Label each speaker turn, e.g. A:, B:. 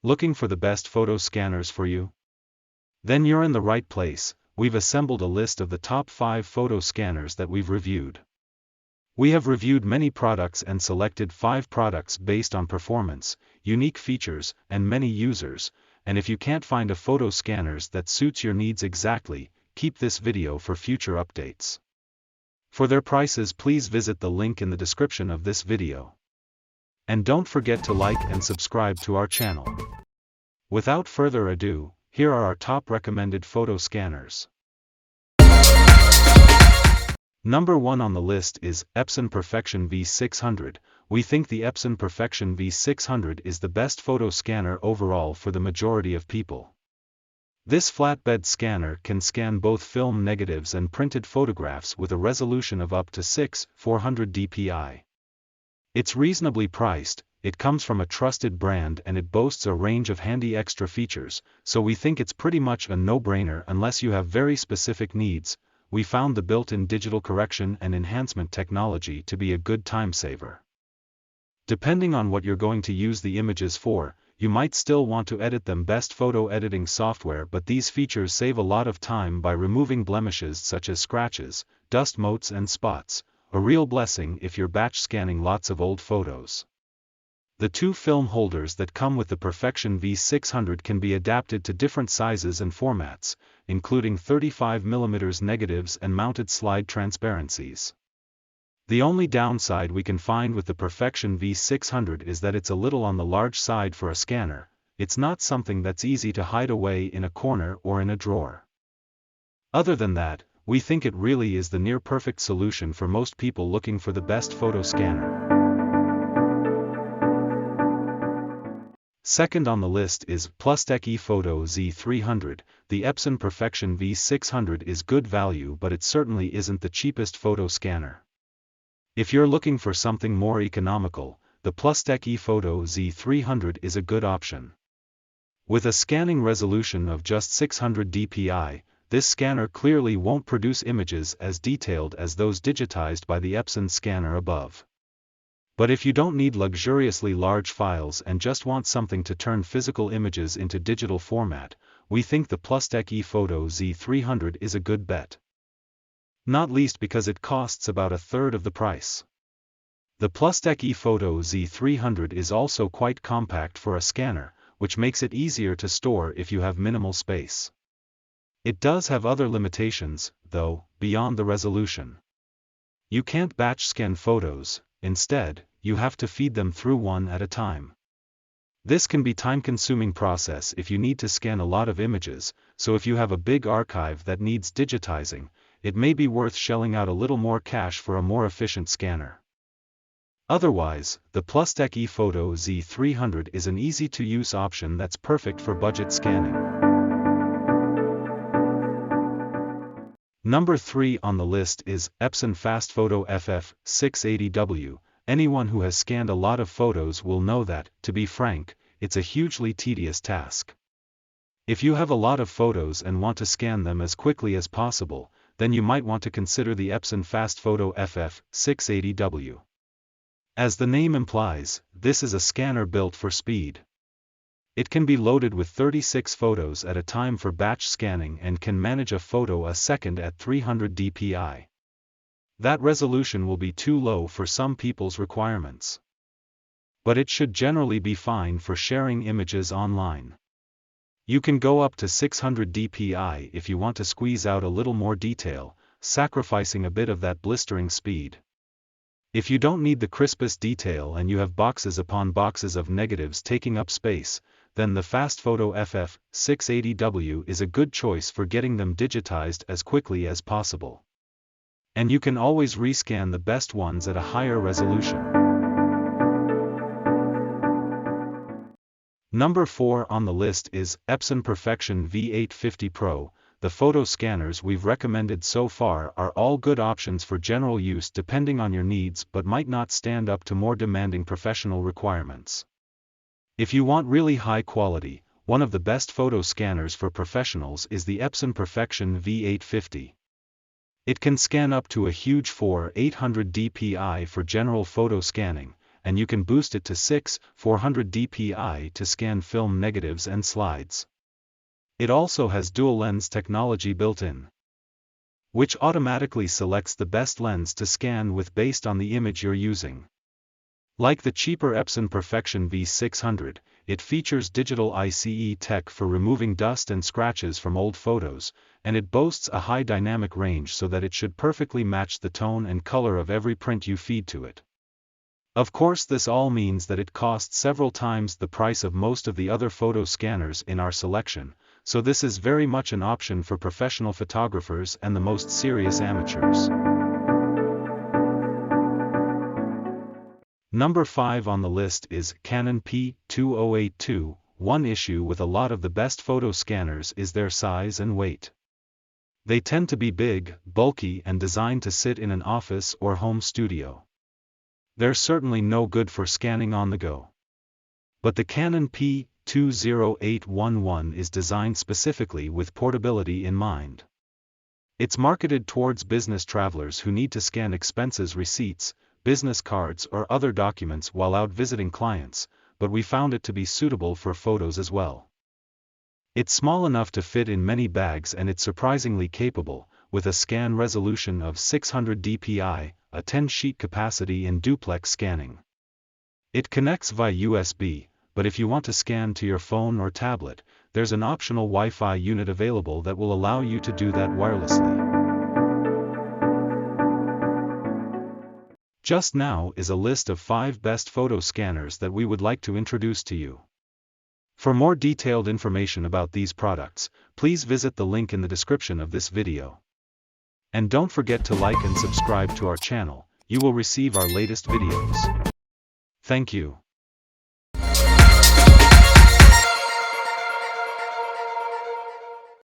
A: Looking for the best photo scanners for you? Then you're in the right place. We've assembled a list of the top 5 photo scanners that we've reviewed. We have reviewed many products and selected 5 products based on performance, unique features, and many users, and if you can't find a photo scanners that suits your needs exactly, keep this video for future updates. For their prices, please visit the link in the description of this video. And don't forget to like and subscribe to our channel. Without further ado, here are our top recommended photo scanners. Number 1 on the list is Epson Perfection V600. We think the Epson Perfection V600 is the best photo scanner overall for the majority of people. This flatbed scanner can scan both film negatives and printed photographs with a resolution of up to 6,400 dpi. It's reasonably priced, it comes from a trusted brand and it boasts a range of handy extra features, so we think it's pretty much a no-brainer unless you have very specific needs. We found the built-in digital correction and enhancement technology to be a good time saver. Depending on what you're going to use the images for, you might still want to edit them. Best photo editing software, but these features save a lot of time by removing blemishes such as scratches, dust motes and spots, a real blessing if you're batch scanning lots of old photos. The 2 film holders that come with the Perfection V600 can be adapted to different sizes and formats, including 35mm negatives and mounted slide transparencies. The only downside we can find with the Perfection V600 is that it's a little on the large side for a scanner. It's not something that's easy to hide away in a corner or in a drawer. Other than that, we think it really is the near-perfect solution for most people looking for the best photo scanner. Second on the list is Plustek ePhoto Z300. The Epson Perfection V600 is good value, but it certainly isn't the cheapest photo scanner. If you're looking for something more economical, the Plustek ePhoto Z300 is a good option. With a scanning resolution of just 600 dpi, this scanner clearly won't produce images as detailed as those digitized by the Epson scanner above. But if you don't need luxuriously large files and just want something to turn physical images into digital format, we think the Plustek ePhoto Z300 is a good bet. Not least because it costs about a third of the price. The Plustek ePhoto Z300 is also quite compact for a scanner, which makes it easier to store if you have minimal space. It does have other limitations, though, beyond the resolution. You can't batch scan photos. Instead, you have to feed them through one at a time. This can be a time-consuming process if you need to scan a lot of images, so if you have a big archive that needs digitizing, it may be worth shelling out a little more cash for a more efficient scanner. Otherwise, the Plustek ePhoto Z300 is an easy-to-use option that's perfect for budget scanning. Number 3 on the list is Epson FastFoto FF680W. Anyone who has scanned a lot of photos will know that, to be frank, it's a hugely tedious task. If you have a lot of photos and want to scan them as quickly as possible, then you might want to consider the Epson FastFoto FF680W. As the name implies, this is a scanner built for speed. It can be loaded with 36 photos at a time for batch scanning and can manage a photo a second at 300 dpi. That resolution will be too low for some people's requirements. But it should generally be fine for sharing images online. You can go up to 600 dpi if you want to squeeze out a little more detail, sacrificing a bit of that blistering speed. If you don't need the crispest detail and you have boxes upon boxes of negatives taking up space, then the FastFoto FF680W is a good choice for getting them digitized as quickly as possible. And you can always rescan the best ones at a higher resolution. Number 4 on the list is Epson Perfection V850 Pro. The photo scanners we've recommended so far are all good options for general use depending on your needs, but might not stand up to more demanding professional requirements. If you want really high quality, one of the best photo scanners for professionals is the Epson Perfection V850. It can scan up to a huge 4,800 dpi for general photo scanning, and you can boost it to 400 dpi to scan film negatives and slides. It also has dual lens technology built in, which automatically selects the best lens to scan with based on the image you're using. Like the cheaper Epson Perfection V600, it features digital ICE tech for removing dust and scratches from old photos, and it boasts a high dynamic range so that it should perfectly match the tone and color of every print you feed to it. Of course, this all means that it costs several times the price of most of the other photo scanners in our selection, so this is very much an option for professional photographers and the most serious amateurs. Number 5 on the list is Canon P-208II. One issue with a lot of the best photo scanners is their size and weight. They tend to be big, bulky, and designed to sit in an office or home studio. They're certainly no good for scanning on the go. But the Canon P-20811 is designed specifically with portability in mind. It's marketed towards business travelers who need to scan expenses receipts, business cards or other documents while out visiting clients, but we found it to be suitable for photos as well. It's small enough to fit in many bags and it's surprisingly capable, with a scan resolution of 600 dpi, a 10-sheet capacity in duplex scanning. It connects via USB, but if you want to scan to your phone or tablet, there's an optional Wi-Fi unit available that will allow you to do that wirelessly. Just now is a list of 5 best photo scanners that we would like to introduce to you. For more detailed information about these products, please visit the link in the description of this video. And don't forget to like and subscribe to our channel, you will receive our latest videos. Thank you.